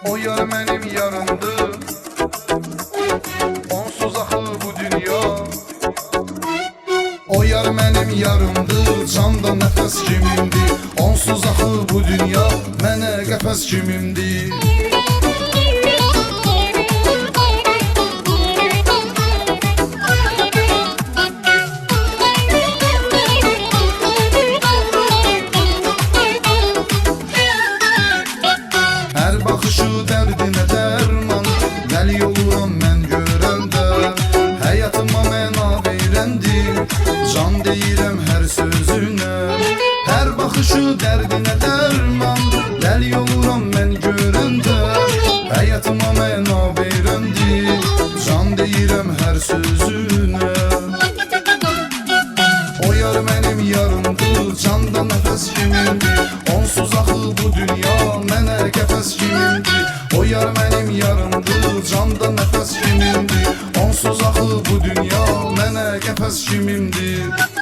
O yar mənim yarımdır, onsuz axı bu dünya. O yar mənim yarımdır, canda nəfəs kimimdir, onsuz axı bu dünya, mənə qəfəs kimimdir. Hər baxışı dərdinə dərman, dəli oluram mən görəndə. Həyatıma məna verəndir, can deyirəm hər sözünə. Hər baxışı dərdinə dərman, dəli oluram mən görəndə. Həyatıma məna verəndir, can deyirəm hər sözünə. O yar mənim yarımdır, canda nəfəs kimimdir, onsuz axı bu dünya, mənə qəfəs kimimdir. O yar mənim yarımdır, canda nəfəs kimimdir, onsuz axı bu dünya, mənə qəfəs kimimdir.